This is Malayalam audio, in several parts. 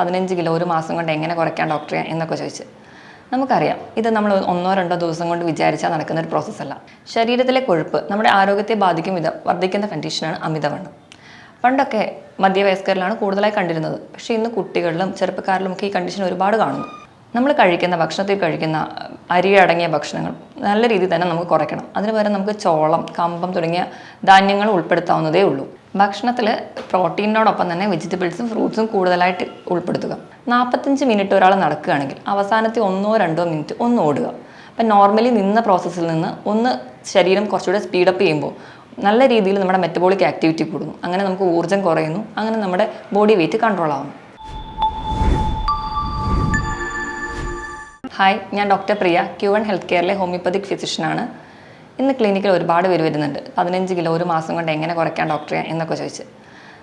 15 കിലോ ഒരു മാസം കൊണ്ട് എങ്ങനെ കുറയ്ക്കാം ഡോക്ടറെ എന്നൊക്കെ ചോദിച്ച് നമുക്കറിയാം ഇത് നമ്മൾ ഒന്നോ രണ്ടോ ദിവസം കൊണ്ട് വിചാരിച്ചാൽ നടക്കുന്ന ഒരു പ്രോസസ്സല്ല. ശരീരത്തിലെ കൊഴുപ്പ് നമ്മുടെ ആരോഗ്യത്തെ ബാധിക്കും വിധം വർദ്ധിക്കുന്ന കണ്ടീഷനാണ് അമിതവണ്ണം. പണ്ടൊക്കെ മധ്യവയസ്കരിലാണ് കൂടുതലായി കണ്ടിരുന്നത്. പക്ഷേ ഇന്ന് കുട്ടികളിലും ചെറുപ്പക്കാരിലുമൊക്കെ ഈ കണ്ടീഷൻ ഒരുപാട് കാണുന്നു. നമ്മൾ കഴിക്കുന്ന ഭക്ഷണത്തിൽ കഴിക്കുന്ന അരി അടങ്ങിയ ഭക്ഷണങ്ങൾ നല്ല രീതിയിൽ തന്നെ നമുക്ക് കുറയ്ക്കണം. അതിന് പകരം നമുക്ക് ചോളം, കമ്പം തുടങ്ങിയ ധാന്യങ്ങൾ ഉൾപ്പെടുത്താവുന്നതേ ഉള്ളൂ. ഭക്ഷണത്തിൽ പ്രോട്ടീനോടൊപ്പം തന്നെ വെജിറ്റബിൾസും ഫ്രൂട്ട്സും കൂടുതലായിട്ട് ഉൾപ്പെടുത്തുക. 45 മിനിറ്റ് ഒരാൾ നടക്കുകയാണെങ്കിൽ അവസാനത്തെ 1-2 മിനിറ്റ് ഒന്ന് ഓടുക. അപ്പം നോർമലി നിന്ന പ്രോസസ്സിൽ നിന്ന് ഒന്ന് ശരീരം കുറച്ചുകൂടെ സ്പീഡപ്പ് ചെയ്യുമ്പോൾ നല്ല രീതിയിൽ നമ്മുടെ മെറ്റബോളിക് ആക്ടിവിറ്റി കൂടുന്നു. അങ്ങനെ നമുക്ക് ഊർജ്ജം കുറയുന്നു. അങ്ങനെ നമ്മുടെ ബോഡി വെയിറ്റ് കൺട്രോൾ ആവുന്നു. ഹായ്, ഞാൻ ഡോക്ടർ പ്രിയ, Q1 ഹെൽത്ത് കെയറിലെ ഹോമിയോപ്പതിക് ഫിസിഷ്യനാണ്. ഇന്ന് ക്ലിനിക്കിൽ ഒരുപാട് പേര് വരുന്നുണ്ട്. 15 കിലോ ഒരു മാസം കൊണ്ട് എങ്ങനെ കുറയ്ക്കാം ഡോക്ടറെ എന്നൊക്കെ ചോദിച്ച്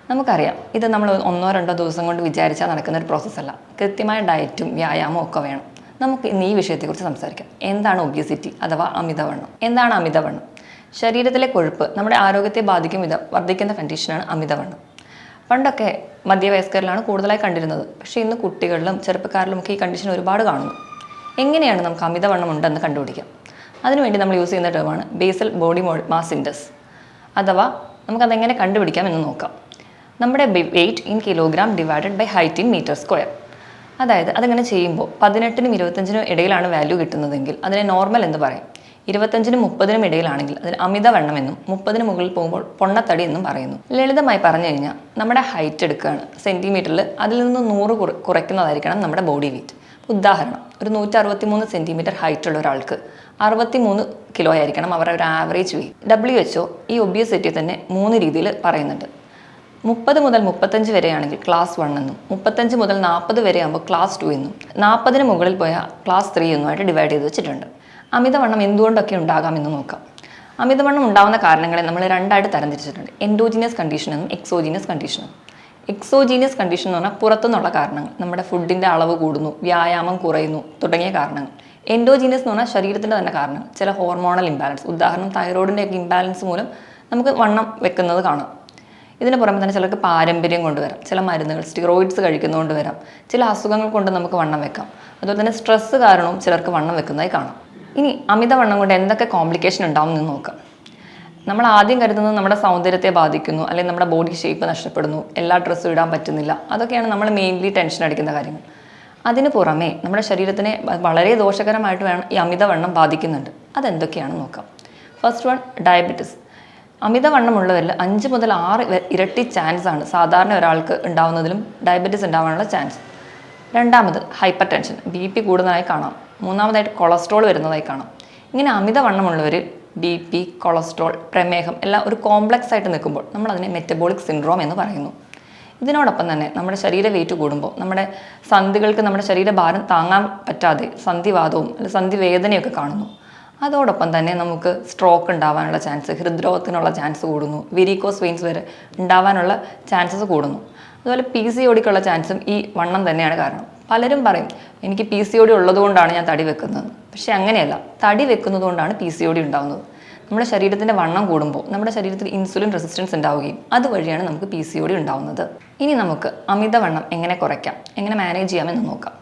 നമുക്കറിയാം ഇത് നമ്മൾ ഒന്നോ രണ്ടോ ദിവസം കൊണ്ട് വിചാരിച്ചാൽ നടക്കുന്ന ഒരു പ്രോസസ്സല്ല. കൃത്യമായ ഡയറ്റും വ്യായാമവും ഒക്കെ വേണം. നമുക്ക് ഇന്ന് ഈ വിഷയത്തെക്കുറിച്ച് സംസാരിക്കാം. എന്താണ് ഒബിയസിറ്റി അഥവാ അമിതവണ്ണം? എന്താണ് അമിതവണ്ണം? ശരീരത്തിലെ കൊഴുപ്പ് നമ്മുടെ ആരോഗ്യത്തെ ബാധിക്കും വിധം വർദ്ധിക്കുന്ന കണ്ടീഷനാണ് അമിതവണ്ണം. പണ്ടൊക്കെ മധ്യവയസ്കരിലാണ് കൂടുതലായി കണ്ടിരുന്നത്. പക്ഷേ ഇന്ന് കുട്ടികളിലും ചെറുപ്പക്കാരിലുമൊക്കെ ഈ കണ്ടീഷൻ ഒരുപാട് കാണുന്നു. എങ്ങനെയാണ് നമുക്ക് അമിതവണ്ണം ഉണ്ടെന്ന് കണ്ടുപിടിക്കാം? അതിനുവേണ്ടി നമ്മൾ യൂസ് ചെയ്യുന്ന ടേമാണ് ബേസൽ ബോഡി മാസ് ഇൻഡെക്സ്, അഥവാ നമുക്കതെങ്ങനെ കണ്ടുപിടിക്കാം എന്ന് നോക്കാം. നമ്മുടെ weight in kilogram divided by height in metre square. അതായത് അതിങ്ങനെ ചെയ്യുമ്പോൾ 18-നും 25-നും ഇടയിലാണ് വാല്യൂ കിട്ടുന്നതെങ്കിൽ അതിനെ നോർമൽ എന്ന് പറയും. 25-നും 30-നും ഇടയിലാണെങ്കിൽ അതിന് അമിതവണ്ണം എന്നും 30-ന് മുകളിൽ പോകുമ്പോൾ പൊണ്ണത്തടി എന്നും പറയുന്നു. ലളിതമായി പറഞ്ഞു കഴിഞ്ഞാൽ നമ്മുടെ ഹൈറ്റ് എടുക്കുകയാണ് സെൻറ്റിമീറ്ററിൽ, അതിൽ നിന്ന് 100 കുറയ്ക്കുന്നതായിരിക്കണം നമ്മുടെ ബോഡി വെയിറ്റ്. ഉദാഹരണം, ഒരു 163 സെൻറ്റിമീറ്റർ ഹൈറ്റ് ഉള്ള ഒരാൾക്ക് 63 കിലോ ആയിരിക്കണം അവരുടെ ഒരു ആവറേജ് വെയിറ്റ്. WHO ഈ ഒബിയസിറ്റി തന്നെ 3 രീതിയിൽ പറയുന്നുണ്ട്. 30 മുതൽ 35 വരെയാണെങ്കിൽ ക്ലാസ് 1 എന്നും, 35 മുതൽ 40 വരെ ആകുമ്പോൾ ക്ലാസ് 2 എന്നും, 40-ന് മുകളിൽ പോയാൽ ക്ലാസ് 3 എന്നുമായിട്ട് ഡിവൈഡ് ചെയ്ത് വെച്ചിട്ടുണ്ട്. അമിതവണ്ണം എന്തുകൊണ്ടൊക്കെ ഉണ്ടാകാമെന്ന് നോക്കാം. അമിതവണ്ണം ഉണ്ടാകുന്ന കാരണങ്ങളെ നമ്മൾ രണ്ടായിട്ട് തരംതിരിച്ചിട്ടുണ്ട്. എൻഡോജീനിയസ് കണ്ടീഷനെന്നും എക്സോജീനിയസ് കണ്ടീഷനും. എക്സോജീനിയസ് കണ്ടീഷൻ എന്ന് പറഞ്ഞാൽ പുറത്തുനിന്നുള്ള കാരണങ്ങൾ, നമ്മുടെ ഫുഡിൻ്റെ അളവ് കൂടുന്നു, വ്യായാമം കുറയുന്നു തുടങ്ങിയ കാരണങ്ങൾ. എൻഡോജീനിയസ് എന്ന് പറഞ്ഞാൽ ശരീരത്തിൻ്റെ തന്നെ കാരണങ്ങൾ, ചില ഹോർമോണൽ ഇംബാലൻസ്, ഉദാഹരണം തൈറോയിഡിൻ്റെ ഒക്കെ ഇംബാലൻസ് മൂലം നമുക്ക് വണ്ണം വെക്കുന്നത് കാണാം. ഇതിന് പുറമെ തന്നെ ചിലർക്ക് പാരമ്പര്യം കൊണ്ടുവരാം, ചില മരുന്നുകൾ സ്റ്റിറോയിഡ്സ് കഴിക്കുന്നതുകൊണ്ട് വരാം, ചില അസുഖങ്ങൾ കൊണ്ട് നമുക്ക് വണ്ണം വെക്കാം. അതുപോലെ തന്നെ സ്ട്രെസ്സ് കാരണവും ചിലർക്ക് വണ്ണം വെക്കുന്നതായി കാണാം. ഇനി അമിതവണ്ണം കൊണ്ട് എന്തൊക്കെ കോംപ്ലിക്കേഷൻ ഉണ്ടാവും എന്ന് നോക്കാം. നമ്മൾ ആദ്യം കരുതുന്നത് നമ്മുടെ സൗന്ദര്യത്തെ ബാധിക്കുന്നു, അല്ലെങ്കിൽ നമ്മുടെ ബോഡി ഷേപ്പ് നഷ്ടപ്പെടുന്നു, എല്ലാ ഡ്രസ്സും ഇടാൻ പറ്റുന്നില്ല. അതൊക്കെയാണ് നമ്മൾ മെയിൻലി ടെൻഷൻ അടിക്കുന്ന കാര്യങ്ങൾ. അതിന് പുറമേ നമ്മുടെ ശരീരത്തിനെ വളരെ ദോഷകരമായിട്ട് ഈ അമിതവണ്ണം ബാധിക്കുന്നുണ്ട്. അതെന്തൊക്കെയാണെന്ന് നോക്കാം. First one, diabetes. അമിതവണ്ണമുള്ളവരിൽ 5 മുതൽ 6 ഇരട്ടി ചാൻസ് ആണ് സാധാരണ ഒരാൾക്ക് ഉണ്ടാവുന്നതിലും ഡയബറ്റിസ് ഉണ്ടാവാനുള്ള ചാൻസ്. രണ്ടാമത്, ഹൈപ്പർ ടെൻഷൻ, BP കൂടുന്നതായി കാണാം. മൂന്നാമതായിട്ട് കൊളസ്ട്രോൾ വരുന്നതായി കാണാം. ഇങ്ങനെ അമിതവണ്ണമുള്ളവർ BP, കൊളസ്ട്രോൾ, പ്രമേഹം എല്ലാം ഒരു കോംപ്ലക്സ് ആയിട്ട് നിൽക്കുമ്പോൾ നമ്മൾ അതിനെ മെറ്റബോളിക് സിൻഡ്രോം എന്ന് പറയുന്നു. ഇതിനോടൊപ്പം തന്നെ നമ്മുടെ ശരീര വെയിറ്റ് കൂടുമ്പോൾ നമ്മുടെ സന്ധികൾക്ക് നമ്മുടെ ശരീരഭാരം താങ്ങാൻ പറ്റാതെ സന്ധിവാദവും അല്ലെങ്കിൽ സന്ധിവേദനയൊക്കെ കാണുന്നു. അതോടൊപ്പം തന്നെ നമുക്ക് സ്ട്രോക്ക് ഉണ്ടാവാനുള്ള ചാൻസ്, ഹൃദ്രോഗത്തിനുള്ള ചാൻസ് കൂടുന്നു, വെരിക്കോസ് വെയിൻസ് വരെ ഉണ്ടാവാനുള്ള ചാൻസസ് കൂടുന്നു. അതുപോലെ PCODക്കുള്ള ചാൻസും ഈ വണ്ണം തന്നെയാണ് കാരണം. പലരും പറയും എനിക്ക് PCOD ഉള്ളതുകൊണ്ടാണ് ഞാൻ തടി വെക്കുന്നത്. പക്ഷേ അങ്ങനെയല്ല, തടി വെക്കുന്നത് കൊണ്ടാണ് PCOD ഉണ്ടാകുന്നത്. നമ്മുടെ ശരീരത്തിൻ്റെ വണ്ണം കൂടുമ്പോൾ നമ്മുടെ ശരീരത്തിൽ ഇൻസുലിൻ റെസിസ്റ്റൻസ് ഉണ്ടാവുകയും അതുവഴിയാണ് നമുക്ക് PCOD ഉണ്ടാവുന്നത്. ഇനി നമുക്ക് അമിതവണ്ണം എങ്ങനെ കുറയ്ക്കാം, എങ്ങനെ മാനേജ് ചെയ്യാമെന്ന് നോക്കാം.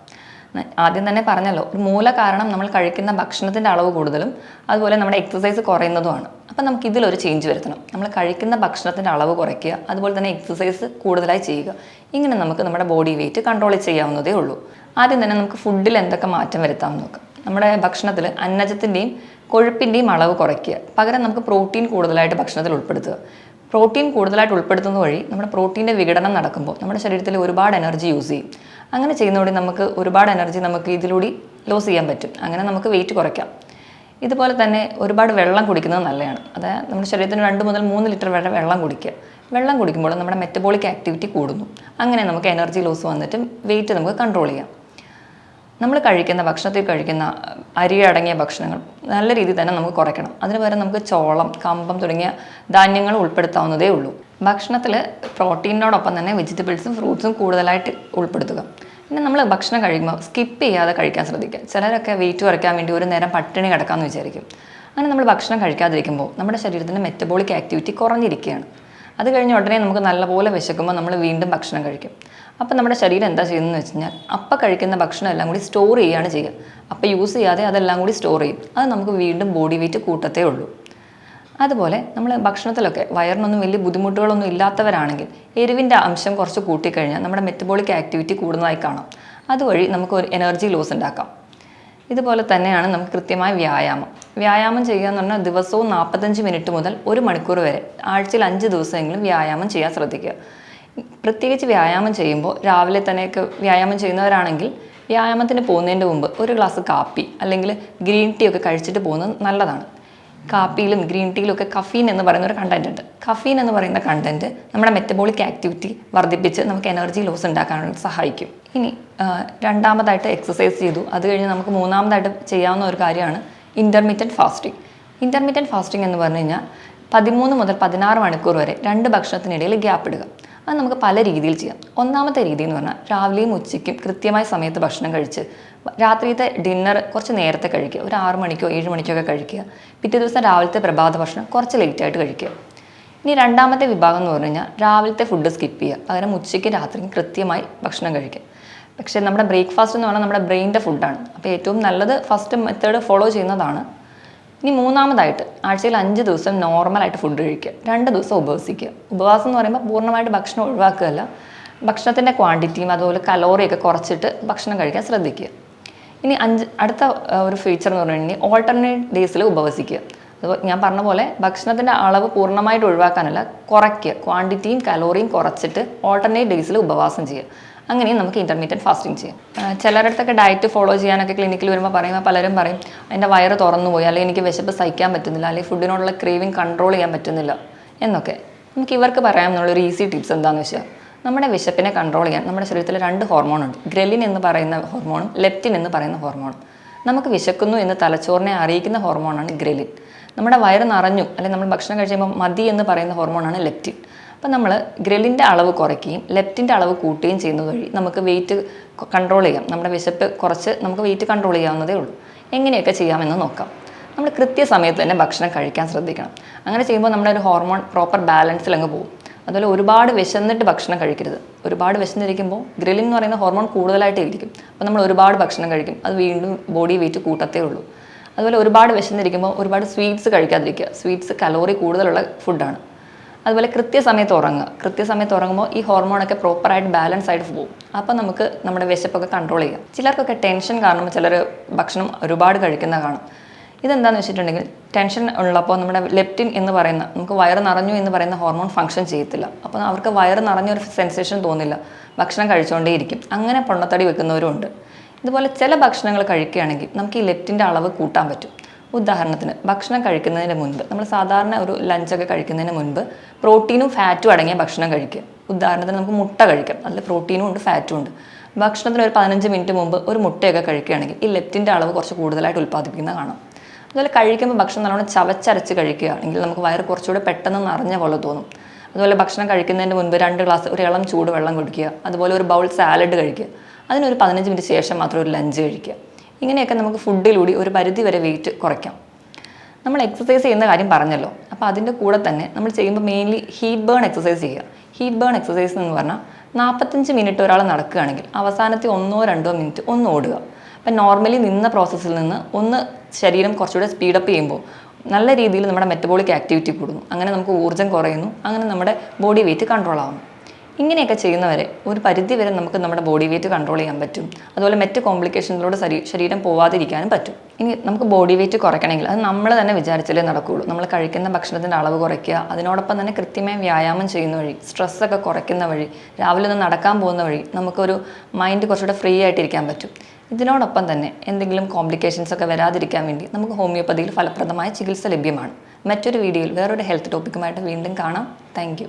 ആദ്യം തന്നെ പറഞ്ഞല്ലോ, ഒരു മൂല കാരണം നമ്മൾ കഴിക്കുന്ന ഭക്ഷണത്തിൻ്റെ അളവ് കൂടുതലും അതുപോലെ നമ്മുടെ എക്സസൈസ് കുറയുന്നതുമാണ്. അപ്പം നമുക്ക് ഇതിലൊരു ചേഞ്ച് വരുത്തണം. നമ്മൾ കഴിക്കുന്ന ഭക്ഷണത്തിൻ്റെ അളവ് കുറയ്ക്കുക, അതുപോലെ തന്നെ എക്സസൈസ് കൂടുതലായി ചെയ്യുക. ഇങ്ങനെ നമുക്ക് നമ്മുടെ ബോഡി വെയിറ്റ് കൺട്രോൾ ചെയ്യാവുന്നതേ ഉള്ളൂ. ആദ്യം തന്നെ നമുക്ക് ഫുഡിൽ എന്തൊക്കെ മാറ്റം വരുത്താമെന്ന് നോക്കാം. നമ്മുടെ ഭക്ഷണത്തിൽ അന്നജത്തിൻ്റെയും കൊഴുപ്പിൻ്റെയും അളവ് കുറയ്ക്കുക, പകരം നമുക്ക് പ്രോട്ടീൻ കൂടുതലായിട്ട് ഭക്ഷണത്തിൽ ഉൾപ്പെടുത്തുക. പ്രോട്ടീൻ കൂടുതലായിട്ട് ഉൾപ്പെടുത്തുന്ന വഴി നമ്മുടെ പ്രോട്ടീൻ്റെ വിഘടനം നടക്കുമ്പോൾ നമ്മുടെ ശരീരത്തിൽ ഒരുപാട് എനർജി യൂസ് ചെയ്യും. അങ്ങനെ ചെയ്യുന്നതോടെ നമുക്ക് ഒരുപാട് എനർജി നമുക്ക് ഇതിലൂടെ ലോസ് ചെയ്യാൻ പറ്റും. അങ്ങനെ നമുക്ക് വെയിറ്റ് കുറയ്ക്കാം. ഇതുപോലെ തന്നെ ഒരുപാട് വെള്ളം കുടിക്കുന്നത് നല്ലതാണ്. അതായത് നമ്മുടെ ശരീരത്തിന് 2 മുതൽ 3 ലിറ്റർ വരെ വെള്ളം കുടിക്കുക. വെള്ളം കുടിക്കുമ്പോൾ നമ്മുടെ മെറ്റബോളിക് ആക്ടിവിറ്റി കൂടുന്നു. അങ്ങനെ നമുക്ക് എനർജി ലോസ് വന്നിട്ട് വെയിറ്റ് നമുക്ക് കൺട്രോൾ ചെയ്യാം. നമ്മൾ കഴിക്കുന്ന ഭക്ഷണത്തിൽ കഴിക്കുന്ന അരി അടങ്ങിയ ഭക്ഷണങ്ങൾ നല്ല രീതിയിൽ തന്നെ നമുക്ക് കുറയ്ക്കണം. അതിന് പകരം നമുക്ക് ചോളം, കമ്പം തുടങ്ങിയ ധാന്യങ്ങൾ ഉൾപ്പെടുത്താവുന്നതേ ഉള്ളൂ. ഭക്ഷണത്തിൽ പ്രോട്ടീനോടൊപ്പം തന്നെ വെജിറ്റബിൾസും ഫ്രൂട്ട്സും കൂടുതലായിട്ട് ഉൾപ്പെടുത്തുക. പിന്നെ നമ്മൾ ഭക്ഷണം കഴിക്കുമ്പോൾ സ്കിപ്പ് ചെയ്യാതെ കഴിക്കാൻ ശ്രദ്ധിക്കുക. ചിലരൊക്കെ വെയിറ്റ് കുറയ്ക്കാൻ വേണ്ടി ഒരു നേരം പട്ടിണി കിടക്കാമെന്ന് വിചാരിക്കും. അങ്ങനെ നമ്മൾ ഭക്ഷണം കഴിക്കാതിരിക്കുമ്പോൾ നമ്മുടെ ശരീരത്തിൻ്റെ മെറ്റബോളിക് ആക്ടിവിറ്റി കുറഞ്ഞിരിക്കുകയാണ്. അത് കഴിഞ്ഞ് ഉടനെ നമുക്ക് നല്ലപോലെ വിശക്കുമ്പോൾ നമ്മൾ വീണ്ടും ഭക്ഷണം കഴിക്കും. അപ്പം നമ്മുടെ ശരീരം എന്താ ചെയ്യുന്നതെന്ന് വെച്ച് കഴിഞ്ഞാൽ അപ്പം കഴിക്കുന്ന ഭക്ഷണം എല്ലാം കൂടി സ്റ്റോർ ചെയ്യുകയാണ് ചെയ്യുക. അപ്പം യൂസ് ചെയ്യാതെ അതെല്ലാം കൂടി സ്റ്റോർ ചെയ്യും. അത് നമുക്ക് വീണ്ടും ബോഡി വെയിറ്റ് കൂട്ടത്തേ ഉള്ളൂ. അതുപോലെ നമ്മൾ ഭക്ഷണത്തിലൊക്കെ വയറിനൊന്നും വലിയ ബുദ്ധിമുട്ടുകളൊന്നും ഇല്ലാത്തവരാണെങ്കിൽ എരിവിൻ്റെ അംശം കുറച്ച് കൂട്ടിക്കഴിഞ്ഞാൽ നമ്മുടെ മെറ്റബോളിക് ആക്ടിവിറ്റി കൂടുന്നതായി കാണാം. അതുവഴി നമുക്ക് ഒരു എനർജി ലോസ് ഉണ്ടാക്കാം. ഇതുപോലെ തന്നെയാണ് നമുക്ക് കൃത്യമായ വ്യായാമം ചെയ്യുക എന്ന് പറഞ്ഞാൽ ദിവസവും 45 മിനിറ്റ് മുതൽ 1 മണിക്കൂർ വരെ ആഴ്ചയിൽ 5 ദിവസമെങ്കിലും വ്യായാമം ചെയ്യാൻ ശ്രദ്ധിക്കുക. പ്രത്യേകിച്ച് വ്യായാമം ചെയ്യുമ്പോൾ രാവിലെ തന്നെയൊക്കെ വ്യായാമം ചെയ്യുന്നവരാണെങ്കിൽ വ്യായാമത്തിന് പോകുന്നതിൻ്റെ മുമ്പ് ഒരു ഗ്ലാസ് കാപ്പി അല്ലെങ്കിൽ ഗ്രീൻ ടീ ഒക്കെ കഴിച്ചിട്ട് പോകുന്നത് നല്ലതാണ്. കാപ്പിയിലും ഗ്രീൻ ടീയിലും ഒക്കെ കഫീൻ എന്ന് പറയുന്ന ഒരു കണ്ടന്റ് ഉണ്ട്. കഫീൻ എന്ന് പറയുന്ന കണ്ടന്റ് നമ്മുടെ മെറ്റബോളിക് ആക്ടിവിറ്റി വർദ്ധിപ്പിച്ച് നമുക്ക് എനർജി ലോസ് ഉണ്ടാക്കാനായിട്ട് സഹായിക്കും. ഇനി രണ്ടാമതായിട്ട് എക്സസൈസ് ചെയ്തു. അത് കഴിഞ്ഞ് നമുക്ക് മൂന്നാമതായിട്ട് ചെയ്യാവുന്ന ഒരു കാര്യമാണ് ഇൻ്റർമീഡിയറ്റ് ഫാസ്റ്റിംഗ്. ഇൻ്റർമീഡിയറ്റ് ഫാസ്റ്റിംഗ് എന്ന് പറഞ്ഞു കഴിഞ്ഞാൽ 13 മുതൽ 16 മണിക്കൂർ വരെ 2 ഭക്ഷണത്തിനിടയിൽ ഗ്യാപ്പ് ഇടുക. അത് നമുക്ക് പല രീതിയിൽ ചെയ്യാം. ഒന്നാമത്തെ രീതി എന്ന് പറഞ്ഞാൽ രാവിലെയും ഉച്ചയ്ക്കും കൃത്യമായ സമയത്ത് ഭക്ഷണം കഴിച്ച് രാത്രിയത്തെ ഡിന്നർ കുറച്ച് നേരത്തെ കഴിക്കുക. ഒരു 6 മണിക്കോ 7 മണിക്കോ ഒക്കെ കഴിക്കുക. പിറ്റേ ദിവസം രാവിലത്തെ പ്രഭാത ഭക്ഷണം കുറച്ച് ലേറ്റായിട്ട് കഴിക്കുക. ഇനി രണ്ടാമത്തെ വിഭാഗം എന്ന് പറഞ്ഞു കഴിഞ്ഞാൽ രാവിലത്തെ ഫുഡ് സ്കിപ്പ് ചെയ്യുക. പകരം ഉച്ചയ്ക്ക് രാത്രിയും കൃത്യമായി ഭക്ഷണം കഴിക്കുക. പക്ഷേ നമ്മുടെ ബ്രേക്ക്ഫാസ്റ്റ് എന്ന് പറഞ്ഞാൽ നമ്മുടെ ബ്രെയിനിൻ്റെ ഫുഡാണ്. അപ്പോൾ ഏറ്റവും നല്ലത് ഫസ്റ്റ് മെത്തേഡ് ഫോളോ ചെയ്യുന്നതാണ്. ഇനി മൂന്നാമതായിട്ട് ആഴ്ചയിൽ 5 ദിവസം നോർമലായിട്ട് ഫുഡ് കഴിക്കുക. 2 ദിവസം ഉപവസിക്കുക. ഉപവാസം എന്ന് പറയുമ്പോൾ പൂർണ്ണമായിട്ട് ഭക്ഷണം ഒഴിവാക്കുകയല്ല, ഭക്ഷണത്തിൻ്റെ ക്വാണ്ടിറ്റിയും അതുപോലെ കലോറിയൊക്കെ കുറച്ചിട്ട് ഭക്ഷണം കഴിക്കാൻ ശ്രദ്ധിക്കുക. ഇനി അടുത്ത ഒരു ഫീച്ചർ എന്ന് പറഞ്ഞു കഴിഞ്ഞാൽ ഓൾട്ടർനേറ്റ് ഡേയ്സിൽ ഉപവസിക്കുക. അപ്പോൾ ഞാൻ പറഞ്ഞ പോലെ ഭക്ഷണത്തിൻ്റെ അളവ് പൂർണ്ണമായിട്ട് ഒഴിവാക്കാനല്ല, കുറയ്ക്കുക. ക്വാണ്ടിറ്റിയും കലോറിയും കുറച്ചിട്ട് ഓൾട്ടർനേറ്റ് ഡേയ്സിൽ ഉപവാസം ചെയ്യുക. അങ്ങനെയും നമുക്ക് ഇൻ്റർമീഡിയറ്റ് ഫാസ്റ്റിംഗ് ചെയ്യാം. ചിലരിടത്തൊക്കെ ഡയറ്റ് ഫോളോ ചെയ്യാനൊക്കെ ക്ലിനിക്കിൽ വരുമ്പോൾ പലരും പറയും എൻ്റെ വയറ് തുറന്നു പോയി, അല്ലെങ്കിൽ എനിക്ക് വിശപ്പ് സഹിക്കാൻ പറ്റുന്നില്ല, അല്ലെങ്കിൽ ഫുഡിനോടുള്ള ക്രേവിങ് കൺട്രോൾ ചെയ്യാൻ പറ്റുന്നില്ല എന്നൊക്കെ. നമുക്ക് ഇവർക്ക് പറയാമെന്നുള്ളൊരു ഈസി ടിപ്സ് എന്താണെന്ന് വെച്ചാൽ, നമ്മുടെ വിശപ്പിനെ കൺട്രോൾ ചെയ്യാൻ നമ്മുടെ ശരീരത്തിൽ 2 ഹോർമോണുണ്ട്. ഗ്രലിൻ എന്ന് പറയുന്ന ഹോർമോണും ലെപ്റ്റിൻ എന്ന് പറയുന്ന ഹോർമോണും. നമുക്ക് വിശക്കുന്നു എന്ന് തലച്ചോറിനെ അറിയിക്കുന്ന ഹോർമോണാണ് ഗ്രലിൻ. നമ്മുടെ വയറ് നിറഞ്ഞു അല്ലെങ്കിൽ നമ്മൾ ഭക്ഷണം കഴിക്കുമ്പോൾ മതി എന്ന് പറയുന്ന ഹോർമോണാണ് ലെപ്റ്റിൻ. അപ്പം നമ്മൾ ഗ്രലിൻ്റെ അളവ് കുറയ്ക്കുകയും ലെപ്റ്റിൻ്റെ അളവ് കൂട്ടുകയും ചെയ്യുന്നത് വഴി നമുക്ക് വെയിറ്റ് കൺട്രോൾ ചെയ്യാം. നമ്മുടെ വിശപ്പ് കുറച്ച് നമുക്ക് വെയിറ്റ് കൺട്രോൾ ചെയ്യാവുന്നതേ ഉള്ളൂ. എങ്ങനെയൊക്കെ ചെയ്യാമെന്ന് നോക്കാം. നമ്മൾ കൃത്യസമയത്ത് തന്നെ ഭക്ഷണം കഴിക്കാൻ ശ്രദ്ധിക്കണം. അങ്ങനെ ചെയ്യുമ്പോൾ നമ്മുടെ ഒരു ഹോർമോൺ പ്രോപ്പർ ബാലൻസിൽ അങ്ങ് പോകും. അതുപോലെ ഒരുപാട് വിശന്നിട്ട് ഭക്ഷണം കഴിക്കരുത്. ഒരുപാട് വിശന്നിരിക്കുമ്പോൾ ഗ്രലിൻ എന്ന് പറയുന്ന ഹോർമോൺ കൂടുതലായിട്ട് ഇരിക്കും. അപ്പോൾ നമ്മൾ ഒരുപാട് ഭക്ഷണം കഴിക്കും, അത് വീണ്ടും ബോഡി വെയിറ്റ് കൂട്ടത്തേ ഉള്ളൂ. അതുപോലെ ഒരുപാട് വിശന്നിരിക്കുമ്പോൾ ഒരുപാട് സ്വീറ്റ്സ് കഴിക്കാതിരിക്കുക. സ്വീറ്റ്സ് കലോറി കൂടുതലുള്ള ഫുഡാണ്. അതുപോലെ കൃത്യസമയത്ത് ഉറങ്ങുമ്പോൾ ഈ ഹോർമോണൊക്കെ പ്രോപ്പറായിട്ട് ബാലൻസ് ആയിട്ട് പോകും. അപ്പോൾ നമുക്ക് നമ്മുടെ വിശപ്പൊക്കെ കൺട്രോൾ ചെയ്യാം. ചിലർക്കൊക്കെ ടെൻഷൻ കാരണം ചിലർ ഭക്ഷണം ഒരുപാട് കഴിക്കുന്ന കാണും. ഇതെന്താണെന്ന് വെച്ചിട്ടുണ്ടെങ്കിൽ ടെൻഷൻ ഉള്ളപ്പോൾ നമ്മുടെ ലെപ്റ്റിൻ എന്ന് പറയുന്ന നമുക്ക് വയറ് നിറഞ്ഞു എന്ന് പറയുന്ന ഹോർമോൺ ഫംഗ്ഷൻ ചെയ്യത്തില്ല. അപ്പോൾ അവർക്ക് വയറ് നിറഞ്ഞൊരു സെൻസേഷൻ തോന്നില്ല, ഭക്ഷണം കഴിച്ചുകൊണ്ടേയിരിക്കും. അങ്ങനെ പൊണ്ണത്തടി വെക്കുന്നവരും ഉണ്ട്. ഇതുപോലെ ചില ഭക്ഷണങ്ങൾ കഴിക്കുകയാണെങ്കിൽ നമുക്ക് ഈ ലെപ്റ്റിൻ്റെ അളവ് കൂട്ടാൻ പറ്റും. ഉദാഹരണത്തിന് ഭക്ഷണം കഴിക്കുന്നതിന് മുൻപ് നമ്മൾ സാധാരണ ഒരു ലഞ്ചൊക്കെ കഴിക്കുന്നതിന് മുൻപ് പ്രോട്ടീനും ഫാറ്റും അടങ്ങിയ ഭക്ഷണം കഴിക്കുക. ഉദാഹരണത്തിന് നമുക്ക് മുട്ട കഴിക്കാം, അതിൽ പ്രോട്ടീനും ഉണ്ട് ഫാറ്റും ഉണ്ട്. ഭക്ഷണത്തിന് ഒരു 15 മിനിറ്റ് മുമ്പ് ഒരു മുട്ടയൊക്കെ കഴിക്കുകയാണെങ്കിൽ ഈ ലെപ്റ്റിൻ്റെ അളവ് കുറച്ച് കൂടുതലായിട്ട് ഉൽപ്പാദിപ്പിക്കുന്നത് കാണാം. അതുപോലെ കഴിക്കുമ്പോൾ ഭക്ഷണം നല്ലോണം ചവച്ചരച്ച് കഴിക്കുകയാണെങ്കിൽ നമുക്ക് വയറ് കുറച്ചുകൂടെ പെട്ടെന്ന് നിറഞ്ഞ പോലെ തോന്നും. അതുപോലെ ഭക്ഷണം കഴിക്കുന്നതിന് മുൻപ് 2 ഗ്ലാസ് ഒരു ഇളം ചൂട് വെള്ളം കുടിക്കുക. അതുപോലെ ഒരു ബൗൾ സാലഡ് കഴിക്കുക. അതിനൊരു 15 മിനിറ്റ് ശേഷം മാത്രം ഒരു ലഞ്ച് കഴിക്കുക. ഇങ്ങനെയൊക്കെ നമുക്ക് ഫുഡിലൂടെ ഒരു പരിധി വരെ വെയിറ്റ് കുറയ്ക്കാം. നമ്മൾ എക്സസൈസ് ചെയ്യുന്ന കാര്യം പറഞ്ഞല്ലോ. അപ്പോൾ അതിൻ്റെ കൂടെ തന്നെ നമ്മൾ ചെയ്യുമ്പോൾ മെയിൻലി ഹീറ്റ് ബേൺ എക്സസൈസ് ചെയ്യുക. ഹീറ്റ് ബേൺ എക്സസൈസ് എന്ന് പറഞ്ഞാൽ 45 മിനിറ്റ് ഒരാൾ നടക്കുകയാണെങ്കിൽ അവസാനത്തെ 1-2 മിനിറ്റ് ഒന്ന് ഓടുക. അപ്പം നോർമലി നിന്ന പ്രോസസ്സിൽ നിന്ന് ഒന്ന് ശരീരം കുറച്ചുകൂടെ സ്പീഡപ്പ് ചെയ്യുമ്പോൾ നല്ല രീതിയിൽ നമ്മുടെ മെറ്റബോളിക് ആക്ടിവിറ്റി കൂടുന്നു. അങ്ങനെ നമുക്ക് ഊർജ്ജം കുറയുന്നു. അങ്ങനെ നമ്മുടെ ബോഡി വെയിറ്റ് കൺട്രോൾ ആവുന്നു. ഇങ്ങനെയൊക്കെ ചെയ്യുന്നവരെ ഒരു പരിധി വരെ നമുക്ക് നമ്മുടെ ബോഡി വെയിറ്റ് കൺട്രോൾ ചെയ്യാൻ പറ്റും. അതുപോലെ മറ്റ് കോംപ്ലിക്കേഷനിലൂടെ ശരീരം പോവാതിരിക്കാനും പറ്റും. ഇനി നമുക്ക് ബോഡി വെയിറ്റ് കുറയ്ക്കണമെങ്കിൽ അത് നമ്മൾ തന്നെ വിചാരിച്ചാലേ നടക്കുകയുള്ളൂ. നമ്മൾ കഴിക്കുന്ന ഭക്ഷണത്തിൻ്റെ അളവ് കുറയ്ക്കുക, അതിനോടൊപ്പം തന്നെ കൃത്യമായി വ്യായാമം ചെയ്യുന്ന വഴി, സ്ട്രെസ്സൊക്കെ കുറയ്ക്കുന്ന വഴി, രാവിലെ ഒന്ന് നടക്കാൻ പോകുന്ന വഴി നമുക്കൊരു മൈൻഡ് കുറച്ചുകൂടെ ഫ്രീ ആയിട്ടിരിക്കാൻ പറ്റും. ഇതിനോടൊപ്പം തന്നെ എന്തെങ്കിലും കോംപ്ലിക്കേഷൻസ് ഒക്കെ വരാതിരിക്കാൻ വേണ്ടി നമുക്ക് ഹോമിയോപ്പതിയിൽ ഫലപ്രദമായ ചികിത്സ ലഭ്യമാണ്. മറ്റൊരു വീഡിയോയിൽ വേറൊരു ഹെൽത്ത് ടോപ്പിക്കുമായിട്ട് വീണ്ടും കാണാം. താങ്ക്